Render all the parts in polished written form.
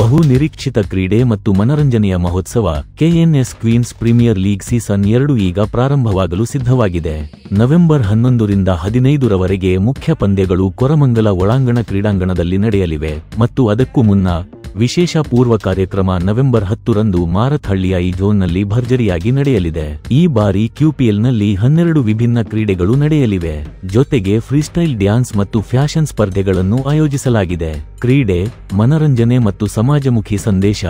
ಬಹು ನಿರೀಕ್ಷಿತ ಕ್ರೀಡೆ ಮತ್ತು ಮನರಂಜನೆಯ ಮಹೋತ್ಸವ ಕೆಎನ್ಎಸ್ ಕ್ವೀನ್ಸ್ ಪ್ರೀಮಿಯರ್ ಲೀಗ್ ಸೀಸನ್ 2 ಈಗ ಪ್ರಾರಂಭವಾಗಲು ಸಿದ್ಧವಾಗಿದೆ. ನವೆಂಬರ್ 11 ರಿಂದ 15 ರವರೆಗೆ ಮುಖ್ಯ ಪಂದ್ಯಗಳು ಕೊರಮಂಗಲ ಒಳಾಂಗಣ ಕ್ರೀಡಾಂಗಣದಲ್ಲಿ ನಡೆಯಲಿವೆ ಮತ್ತು ಅದಕ್ಕೂ ಮುನ್ನ ವಿಶೇಷ ಪೂರ್ವ ಕಾರ್ಯಕ್ರಮ ನವೆಂಬರ್ 10 ರಂದು ಮಾರತ್ಹಳ್ಳಿಯ ಈ ಝೋನ್ನಲ್ಲಿ ಭರ್ಜರಿಯಾಗಿ ನಡೆಯಲಿದೆ. ಈ ಬಾರಿ QPLನಲ್ಲಿ 12 ವಿಭಿನ್ನ ಕ್ರೀಡೆಗಳು ನಡೆಯಲಿವೆ. ಜೊತೆಗೆ ಫ್ರೀಸ್ಟೈಲ್ ಡ್ಯಾನ್ಸ್ ಮತ್ತು ಫ್ಯಾಷನ್ ಸ್ಪರ್ಧೆಗಳನ್ನು ಆಯೋಜಿಸಲಾಗಿದೆ. ಕ್ರೀಡೆ, ಮನರಂಜನೆ ಮತ್ತು ಸಮಾಜಮುಖಿ ಸಂದೇಶ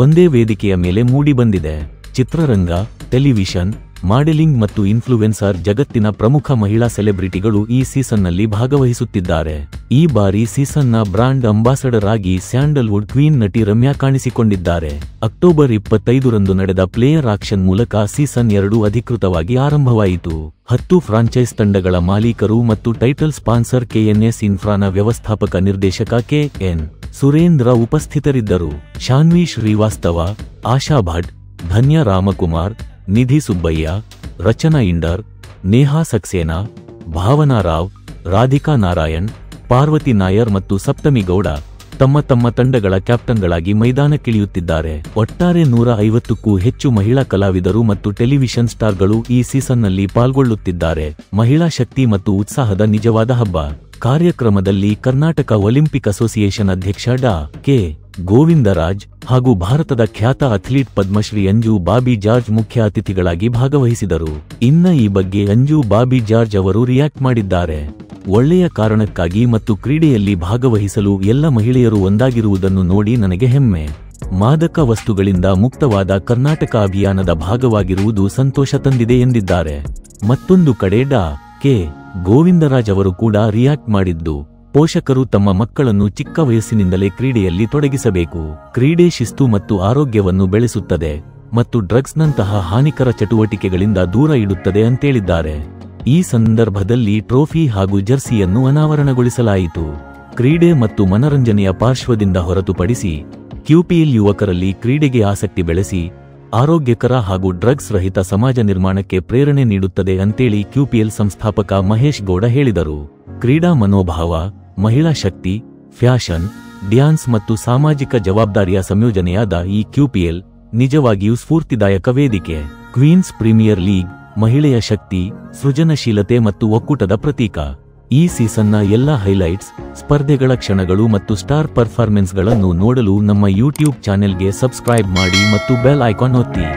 ಒಂದೇ ವೇದಿಕೆಯ ಮೇಲೆ ಮೂಡಿಬಂದಿದೆ. ಚಿತ್ರರಂಗ, ಟೆಲಿವಿಷನ್, ಮಾಡೆಲಿಂಗ್ ಮತ್ತು ಇನ್ಫ್ಲುಯೆನ್ಸರ್ ಜಗತ್ತಿನ ಪ್ರಮುಖ ಮಹಿಳಾ ಸೆಲೆಬ್ರಿಟಿಗಳು ಈ ಸೀಸನ್ನಲ್ಲಿ ಭಾಗವಹಿಸುತ್ತಿದ್ದಾರೆ. ಈ ಬಾರಿ ಸೀಸನ್ನ ಬ್ರಾಂಡ್ ಅಂಬಾಸಡರ್ ಆಗಿ ಸ್ಯಾಂಡಲ್ವುಡ್ ಕ್ವೀನ್ ನಟಿ ರಮ್ಯಾ ಕಾಣಿಸಿಕೊಂಡಿದ್ದಾರೆ. ಅಕ್ಟೋಬರ್ 25 ರಂದು ನಡೆದ ಪ್ಲೇಯರ್ ಆಕ್ಷನ್ ಮೂಲಕ ಸೀಸನ್ 2 ಅಧಿಕೃತವಾಗಿ ಆರಂಭವಾಯಿತು. 10 ಫ್ರಾಂಚೈಸ್ ತಂಡಗಳ ಮಾಲೀಕರು ಮತ್ತು ಟೈಟಲ್ ಸ್ಪಾನ್ಸರ್ ಕೆಎನ್ಎಸ್ ಇನ್ಫ್ರಾನ ವ್ಯವಸ್ಥಾಪಕ ನಿರ್ದೇಶಕ ಕೆಎನ್ ಸುರೇಂದ್ರ ಉಪಸ್ಥಿತರಿದ್ದರು. ಶಾನ್ವಿ ಶ್ರೀವಾಸ್ತವ, ಆಶಾ ಭಟ್, ಧನ್ಯ ರಾಮಕುಮಾರ್, ನಿಧಿ ಸುಬ್ಬಯ್ಯ, ರಚನಾ ಇಂಡರ್, ನೇಹಾ ಸಕ್ಸೇನಾ, ಭಾವನಾ ರಾವ್, ರಾಧಿಕಾ ನಾರಾಯಣ್, ಪಾರ್ವತಿ ನಾಯರ್ ಮತ್ತು ಸಪ್ತಮಿ ಗೌಡ ತಮ್ಮ ತಮ್ಮ ತಂಡಗಳ ಕ್ಯಾಪ್ಟನ್ಗಳಾಗಿ ಮೈದಾನಕ್ಕಿಳಿಯುತ್ತಿದ್ದಾರೆ. ಒಟ್ಟಾರೆ 150ಕ್ಕೂ ಹೆಚ್ಚು ಮಹಿಳಾ ಕಲಾವಿದರು ಮತ್ತು ಟೆಲಿವಿಷನ್ ಸ್ಟಾರ್ಗಳು ಈ ಸೀಸನ್ನಲ್ಲಿ ಪಾಲ್ಗೊಳ್ಳುತ್ತಿದ್ದಾರೆ. ಮಹಿಳಾ ಶಕ್ತಿ ಮತ್ತು ಉತ್ಸಾಹದ ನಿಜವಾದ ಹಬ್ಬ. ಕಾರ್ಯಕ್ರಮದಲ್ಲಿ ಕರ್ನಾಟಕ ಒಲಿಂಪಿಕ್ ಅಸೋಸಿಯೇಷನ್ ಅಧ್ಯಕ್ಷ ಡಾ. ಕೆ. ಗೋವಿಂದರಾಜ್ ಹಾಗೂ ಭಾರತದ ಖ್ಯಾತ ಅಥ್ಲೀಟ್ ಪದ್ಮಶ್ರೀ ಅಂಜು ಬಾಬಿ ಜಾರ್ಜ್ ಮುಖ್ಯ ಅತಿಥಿಗಳಾಗಿ ಭಾಗವಹಿಸಿದರು. ಈ ಬಗ್ಗೆ ಅಂಜು ಬಾಬಿ ಜಾರ್ಜ್ ಅವರು ರಿಯಾಕ್ಟ್ ಮಾಡಿದ್ದಾರೆ. ಒಳ್ಳೆಯ ಕಾರಣಕ್ಕಾಗಿ ಮತ್ತು ಕ್ರೀಡೆಯಲ್ಲಿ ಭಾಗವಹಿಸಲು ಎಲ್ಲ ಮಹಿಳೆಯರು ಒಂದಾಗಿರುವುದನ್ನು ನೋಡಿ ನನಗೆ ಹೆಮ್ಮೆ. ಮಾದಕ ವಸ್ತುಗಳಿಂದ ಮುಕ್ತವಾದ ಕರ್ನಾಟಕ ಅಭಿಯಾನದ ಭಾಗವಾಗಿರುವುದು ಸಂತೋಷ ತಂದಿದೆ ಎಂದಿದ್ದಾರೆ. ಮತ್ತೊಂದು ಕಡೆ ಡಾ. ಕೆ. ಗೋವಿಂದರಾಜ್ ಅವರು ಕೂಡ ರಿಯಾಕ್ಟ್ ಮಾಡಿದ್ದು, ಪೋಷಕರು ತಮ್ಮ ಮಕ್ಕಳನ್ನು ಚಿಕ್ಕ ವಯಸ್ಸಿನಿಂದಲೇ ಕ್ರೀಡೆಯಲ್ಲಿ ತೊಡಗಿಸಬೇಕು. ಕ್ರೀಡೆ ಶಿಸ್ತು ಮತ್ತು ಆರೋಗ್ಯವನ್ನು ಬೆಳೆಸುತ್ತದೆ ಮತ್ತು ಡ್ರಗ್ಸ್ನಂತಹ ಹಾನಿಕರ ಚಟುವಟಿಕೆಗಳಿಂದ ದೂರ ಇಡುತ್ತದೆ ಅಂತೇಳಿದ್ದಾರೆ. ಈ ಸಂದರ್ಭದಲ್ಲಿ ಟ್ರೋಫಿ ಹಾಗೂ ಜರ್ಸಿಯನ್ನು ಅನಾವರಣಗೊಳಿಸಲಾಯಿತು. ಕ್ರೀಡೆ ಮತ್ತು ಮನರಂಜನೆಯ ಪಾರ್ಶ್ವದಿಂದ ಹೊರತುಪಡಿಸಿ QPL ಯುವಕರಲ್ಲಿ ಕ್ರೀಡೆಗೆ ಆಸಕ್ತಿ ಬೆಳೆಸಿ ಆರೋಗ್ಯಕರ ಹಾಗೂ ಡ್ರಗ್ಸ್ ರಹಿತ ಸಮಾಜ ನಿರ್ಮಾಣಕ್ಕೆ ಪ್ರೇರಣೆ ನೀಡುತ್ತದೆ ಅಂತೇಳಿ QPL ಸಂಸ್ಥಾಪಕ ಮಹೇಶ್ ಗೌಡ ಹೇಳಿದರು. ಕ್ರೀಡಾ ಮನೋಭಾವ, ಮಹಿಳಾ ಶಕ್ತಿ, ಫ್ಯಾಷನ್, ಡ್ಯಾನ್ಸ್ ಮತ್ತು ಸಾಮಾಜಿಕ ಜವಾಬ್ದಾರಿಯ ಸಂಯೋಜನೆಯಾದ ಈ QPL ನಿಜವಾಗಿಯೂ ಸ್ಫೂರ್ತಿದಾಯಕ ವೇದಿಕೆ. ಕ್ವೀನ್ಸ್ ಪ್ರೀಮಿಯರ್ ಲೀಗ್ ಮಹಿಳೆಯ ಶಕ್ತಿ, ಸೃಜನಶೀಲತೆ ಮತ್ತು ಒಕ್ಕೂಟದ ಪ್ರತೀಕ. ಈ ಸೀಸನ್ನ ಎಲ್ಲ ಹೈಲೈಟ್ಸ್, ಸ್ಪರ್ಧೆಗಳ ಕ್ಷಣಗಳು ಮತ್ತು ಸ್ಟಾರ್ ಪರ್ಫಾರ್ಮೆನ್ಸ್ಗಳನ್ನು ನೋಡಲು ನಮ್ಮ ಯೂಟ್ಯೂಬ್ ಚಾನೆಲ್ಗೆ ಸಬ್ಸ್ಕ್ರೈಬ್ ಮಾಡಿ ಮತ್ತು ಬೆಲ್ ಐಕಾನ್ ಒತ್ತಿ.